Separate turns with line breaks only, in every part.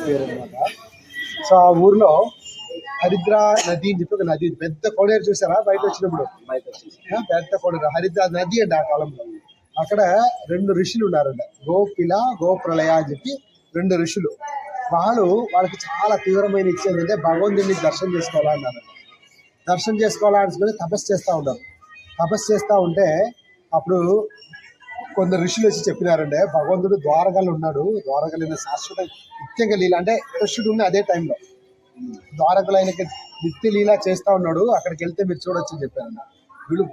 పేరు అనమాట. సో ఆ ఊర్లో హరిద్రా నది అని చెప్పి ఒక నది పెద్ద కోడేరు చూసారా బయట వచ్చినప్పుడు పెద్ద కోడేరు హరిద్రా నది అండి ఆ కాలంలో. అక్కడ 2 ఋషులు ఉన్నారంట, గోపిల గోప్రళయ అని చెప్పి 2 ఋషులు. వాళ్ళకి చాలా తీవ్రమైన ఇచ్చ ఏంటంటే భగవంతుడిని దర్శనం చేసుకోవాలన్నారంట. దర్శనం చేసుకోవాలనుకుని తపస్సు చేస్తూ ఉంటారు. తపస్సు చేస్తూ ఉంటే అప్పుడు కొందరు ఋషులు వచ్చి చెప్పినారంటే భగవంతుడు ద్వారకలో ఉన్నాడు, ద్వారకలో శాశ్వత నిత్యంగా లీల అంటే కృష్ణుడు ఉన్న అదే టైంలో ద్వారకలో ఆయనకి నిత్య లీల చేస్తూ ఉన్నాడు, అక్కడికి వెళ్తే మీరు చూడొచ్చు అని చెప్పారంట. వీళ్ళు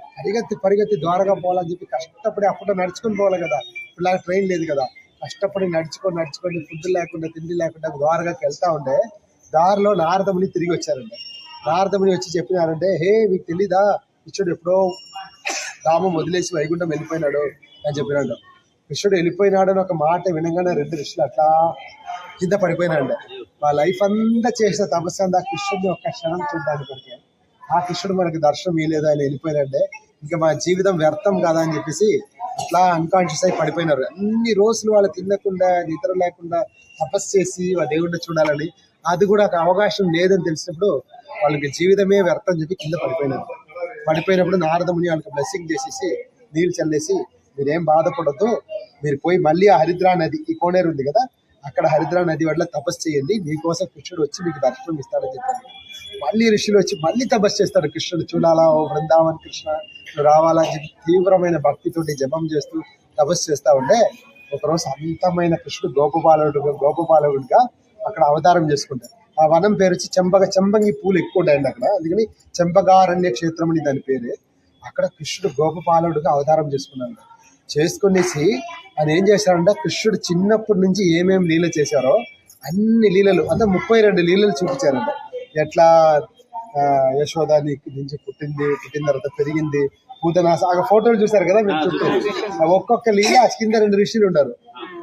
పరిగెత్తి ద్వారక పోవాలని చెప్పి కష్టపడి అప్పుడు నడుచుకొని పోవాలి కదా, ఇలా ట్రైన్ లేదు కదా, కష్టపడి నడుచుకొని ఫుడ్ లేకుండా తిండి లేకుండా ద్వారకకి వెళ్తా ఉంటే దారిలో నారదముని తిరిగి వచ్చారంట. నారదముని వచ్చి చెప్పినారంటే, హే మీకు తెలీదా కృష్ణుడు ఎప్పుడో ధామం వదిలేసి వైకుంఠం వెళ్ళిపోయినాడు అని చెప్పినాడు. కృష్ణుడు వెళ్ళిపోయినాడు అని ఒక మాట వినగానే 2 ఋషులు అట్లా కింద పడిపోయినాడు. మా లైఫ్ అంతా చేసిన తపస్సు అంతా కృష్ణుడిని ఒక్క క్షణం చూడడానికి, ఆ కృష్ణుడు మనకి దర్శనం ఇవ్వలేదు, ఆయన వెళ్ళిపోయినాడే, ఇంకా మా జీవితం వ్యర్థం కదా అని చెప్పేసి అట్లా అన్కాన్షియస్ అయి పడిపోయినారు. అన్ని రోజులు వాళ్ళు తినకుండా నిద్ర లేకుండా తపస్సు చేసి ఆ దేవుడిని చూడాలని, అది కూడా ఒక అవకాశం లేదని తెలిసినప్పుడు వాళ్ళకి జీవితమే వ్యర్థం చెప్పి కింద పడిపోయినప్పుడు నారదముని వాళ్ళకి బ్లెస్సింగ్ చేసేసి నీళ్ళు చల్లేసి, మీరేం బాధపడద్దు, మీరు పోయి మళ్ళీ ఆ హరిద్రా నది, ఈ కోనేరు ఉంది కదా అక్కడ హరిద్రా నది వల్ల తపస్సు చేయండి, మీకోసం కృష్ణుడు వచ్చి మీకు దర్శనం ఇస్తాడని చెప్పారు. మళ్ళీ ఋషులు వచ్చి మళ్ళీ తపస్సు చేస్తాడు, కృష్ణుడు చూడాలా, ఓ బృందావన్ కృష్ణ రావాలని చెప్పి తీవ్రమైన భక్తితోటి జపం చేస్తూ తపస్సు చేస్తూ ఉంటే ఒకరోజు అంతమైన కృష్ణుడు గోపబాలుడుగా అక్కడ అవతారం చేసుకుంటారు. ఆ వనం పేరు వచ్చి చెంబంగి పూలు ఎక్కువ ఉంటాయండి అక్కడ, అందుకని చెంపగారణ్య క్షేత్రం అని దాని పేరు. అక్కడ కృష్ణుడు గోపపాలుడుగా అవతారం చేసుకునేసి ఆయన ఏం చేశారంటే కృష్ణుడు చిన్నప్పటి నుంచి ఏమేమి లీల చేశారో అన్ని లీలలు అంతా 32 లీలలు చూపించారంట. ఎట్లా యశోద నుంచి పుట్టిన తర్వాత పెరిగింది, పూతనాస ఆ ఫోటోలు చూసారు కదా మీరు చుట్టూ, ఒక్కొక్క లీల కింద 2 ఋషులు ఉంటారు,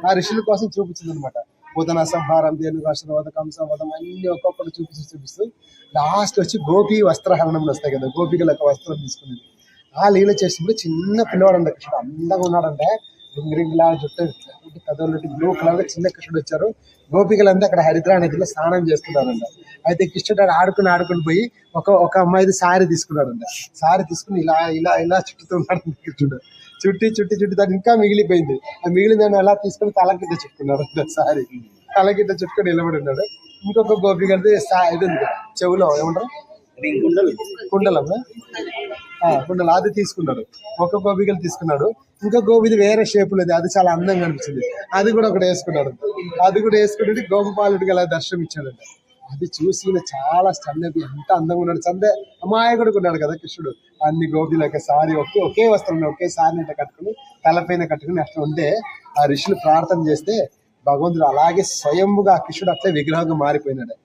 ఆ ఋషుల కోసం చూపించింది అనమాట. పూతన సంహారం, దేనుగాశ్రవదం, కంసవదం అన్ని ఒక్కొక్కటి చూపిస్తూ లాస్ట్ వచ్చి గోపి వస్త్రహరణం వస్తాయి కదా, గోపికల యొక్క వస్త్రం తీసుకునేది. ఆ లీల చేసినప్పుడు చిన్న పిల్లవాడు కృష్ణుడు అందంగా ఉన్నాడంటే, రింగిలా జుట్టు కథలకి బ్లూ కలర్ చిన్న కృష్ణుడు వచ్చారు. గోపికలంతా అక్కడ హరిద్రా నదిలో స్నానం చేస్తున్నారంట. అయితే కృష్ణుడు ఆడుకుని పోయి ఒక అమ్మాయిది సారీ తీసుకున్నాడంట. సారీ తీసుకుని ఇలా చుట్టుతున్నాడు కృష్ణుడు. చుట్టి దాన్ని ఇంకా మిగిలిపోయింది. ఆ మిగిలిన దాన్ని అలా తీసుకొని తలకిట్ట చుట్టుకున్నాడు సారీ, తలకిట్ట చుట్టుకొని నిలబడి ఉన్నాడు. ఇంకొక గోపికలది ఇది ఉంది కదా చెవులో ఏమంటారు కుండలమ్మా, కుండలు అది తీసుకున్నాడు. ఒక గోపికలు తీసుకున్నాడు. ఇంకో గోపిది వేరే షేపులు ఉంది, అది చాలా అందంగా అనిపించింది, అది కూడా ఒకటి వేసుకున్నాడు. అది కూడా వేసుకుంటే గోపపాలుడికి అలా దర్శనం ఇచ్చాడంట. అది చూసి చాలా చందది ఎంత అందంగా ఉన్నాడు, అమాయకుడికి ఉన్నాడు కదా కృష్ణుడు. అన్ని గోపిలకి సారీ ఒకే వస్త్రం ఒకే సారీ కట్టుకుని తలపైన కట్టుకుని అట్లా ఉంటే ఆ ఋషులు ప్రార్థన చేస్తే భగవంతుడు అలాగే స్వయంగా కృష్ణుడు అట్లే విగ్రహంగా మారిపోయినాడు.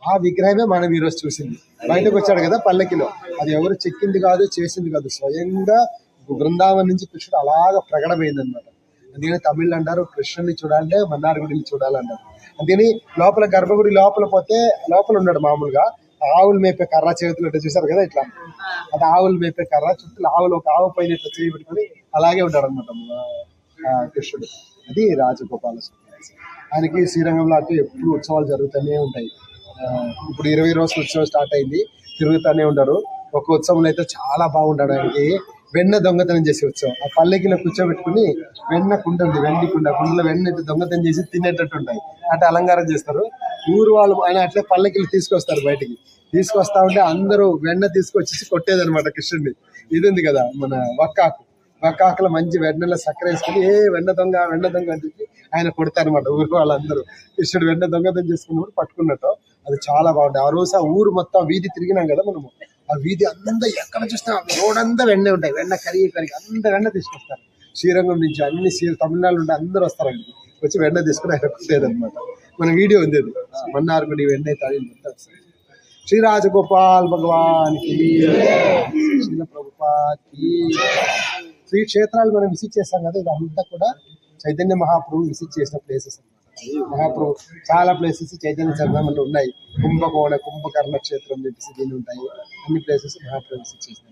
ఆ విగ్రహమే మనం ఈరోజు చూసింది. బయటకు వచ్చాడు కదా పల్లకిలో, అది ఎవరు చెక్కింది కాదు చేసింది కాదు, స్వయంగా బృందావనం నుంచి కృష్ణుడు అలాగా ప్రకటమైంది అనమాట. అందుకని తమిళ్ అంటారు కృష్ణుని చూడాలంటే మన్నార్గుడిని చూడాలంటారు. అందుకని లోపల గర్భగుడి లోపల పోతే లోపల ఉన్నాడు మామూలుగా ఆవులు మేపే కర్ర చేతులు అంటే చూసారు కదా ఇట్లా, అది ఆవులు మేపే కర్ర చుట్టూ ఆవులు ఒక ఆవు పైన ఇట్లా చేయబెట్టుకొని అలాగే ఉంటాడు అనమాట కృష్ణుడు. అది రాజగోపాల స్వామి. ఆయనకి శ్రీరంగంలో అటు ఎప్పుడు ఉత్సవాలు జరుగుతూనే ఉంటాయి. ఇప్పుడు 20 రోజుల ఉత్సవం స్టార్ట్ అయింది, తిరుగుతూనే ఉంటారు. ఒక ఉత్సవంలో అయితే చాలా బాగుంటాడు. ఆయనకి వెన్న దొంగతనం చేసే ఉత్సవం, ఆ పల్లెకిలో కూర్చోబెట్టుకుని వెన్న కుండ ఉంది, వెండి కుండలో వెన్న దొంగతనం చేసి తినేటట్టు ఉంటాయి, అట్లా అలంకారం చేస్తారు. ఊరు వాళ్ళు ఆయన అట్లే పల్లెకిలు తీసుకొస్తారు, బయటికి తీసుకొస్తా ఉంటే అందరూ వెన్న తీసుకొచ్చేసి కొట్టేదనమాట కృష్ణుడిని. ఇది ఉంది కదా మన వక్కాకులో మంచి వెన్నెల సక్కర వేసుకుని వెన్న దొంగ అని చెప్పి ఆయన కొడతారనమాట ఊరు వాళ్ళందరూ. కృష్ణుడు వెన్న దొంగతనం చేసుకున్నప్పుడు పట్టుకున్నట్టు అది చాలా బాగుంటాయి. ఆ రోజు ఆ ఊరు మొత్తం వీధి తిరిగినాం కదా మనము, ఆ వీధి అంతా ఎక్కడ చూసినా రోడ్ అంతా వెన్నే ఉంటాయి, వెన్న కరిగి అంత వెన్న తీసుకొస్తారు. శ్రీరంగం నుంచి అన్ని తమిళనాడు నుండి అందరూ వస్తారండి, వచ్చి వెన్న తీసుకుని ఆయన కొట్టేదనమాట. మన వీడియో ఉంది, అది మన్నార్గుడి వెన్న తాగి. శ్రీ రాజగోపాల్ భగవాన్ కి, శ్రీల ప్రభుపాద్ కి. శ్రీ క్షేత్రాలు మనం విజిట్ చేస్తాం కదా, ఇదంతా కూడా చైతన్య మహాప్రభు విజిట్ చేసిన ప్లేసెస్ అన్నమాట. మహాప్రభు చాలా ప్లేసెస్ చైతన్య చరణంలో ఉన్నాయి. కుంభకర్ణ క్షేత్రం చెప్పేసి దీన్ని ఉంటాయి, అన్ని ప్లేసెస్ మహాప్రభు విజిట్ చేసినాయి.